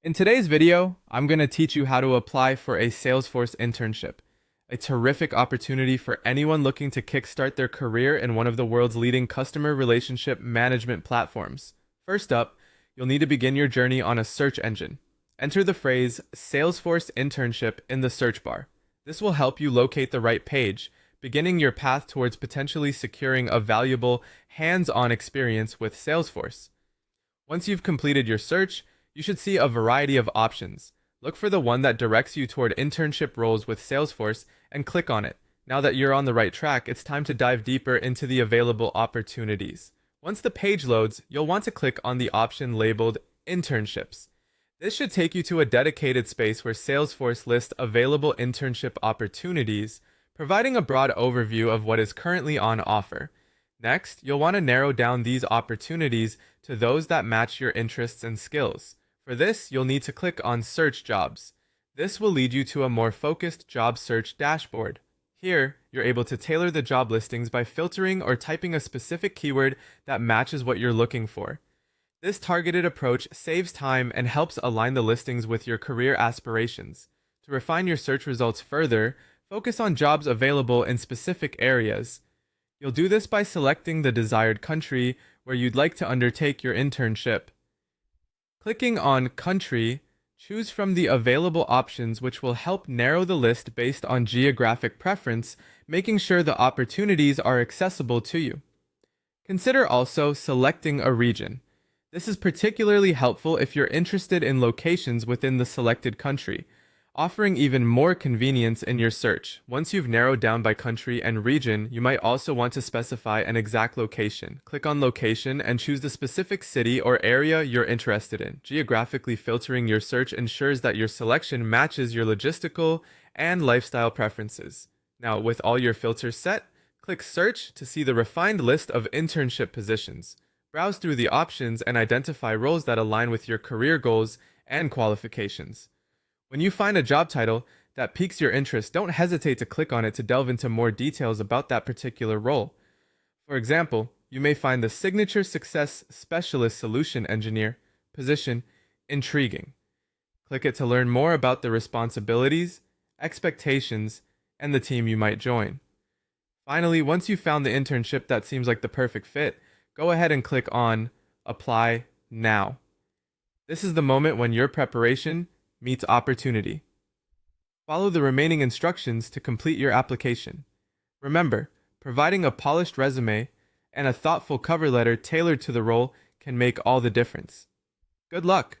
In today's video, I'm going to teach you how to apply for a Salesforce internship, a terrific opportunity for anyone looking to kickstart their career in one of the world's leading customer relationship management platforms. First up, you'll need to begin your journey on a search engine. Enter the phrase Salesforce Internship in the search bar. This will help you locate the right page, beginning your path towards potentially securing a valuable hands-on experience with Salesforce. Once you've completed your search, you should see a variety of options. Look for the one that directs you toward internship roles with Salesforce and click on it. Now that you're on the right track, it's time to dive deeper into the available opportunities. Once the page loads, you'll want to click on the option labeled Internships. This should take you to a dedicated space where Salesforce lists available internship opportunities, providing a broad overview of what is currently on offer. Next, you'll want to narrow down these opportunities to those that match your interests and skills. For this, you'll need to click on Search Jobs. This will lead you to a more focused job search dashboard. Here, you're able to tailor the job listings by filtering or typing a specific keyword that matches what you're looking for. This targeted approach saves time and helps align the listings with your career aspirations. To refine your search results further, focus on jobs available in specific areas. You'll do this by selecting the desired country where you'd like to undertake your internship. Clicking on Country, choose from the available options which will help narrow the list based on geographic preference, making sure the opportunities are accessible to you. Consider also selecting a region. This is particularly helpful if you're interested in locations within the selected country, offering even more convenience in your search. Once you've narrowed down by country and region, you might also want to specify an exact location. Click on Location and choose the specific city or area you're interested in. Geographically filtering your search ensures that your selection matches your logistical and lifestyle preferences. Now, with all your filters set, click Search to see the refined list of internship positions. Browse through the options and identify roles that align with your career goals and qualifications. When you find a job title that piques your interest, don't hesitate to click on it to delve into more details about that particular role. For example, you may find the Signature Success Specialist Solution Engineer position intriguing. Click it to learn more about the responsibilities, expectations, and the team you might join. Finally, once you've found the internship that seems like the perfect fit, go ahead and click on Apply Now. This is the moment when your preparation meets opportunity. Follow the remaining instructions to complete your application. Remember, providing a polished resume and a thoughtful cover letter tailored to the role can make all the difference. Good luck!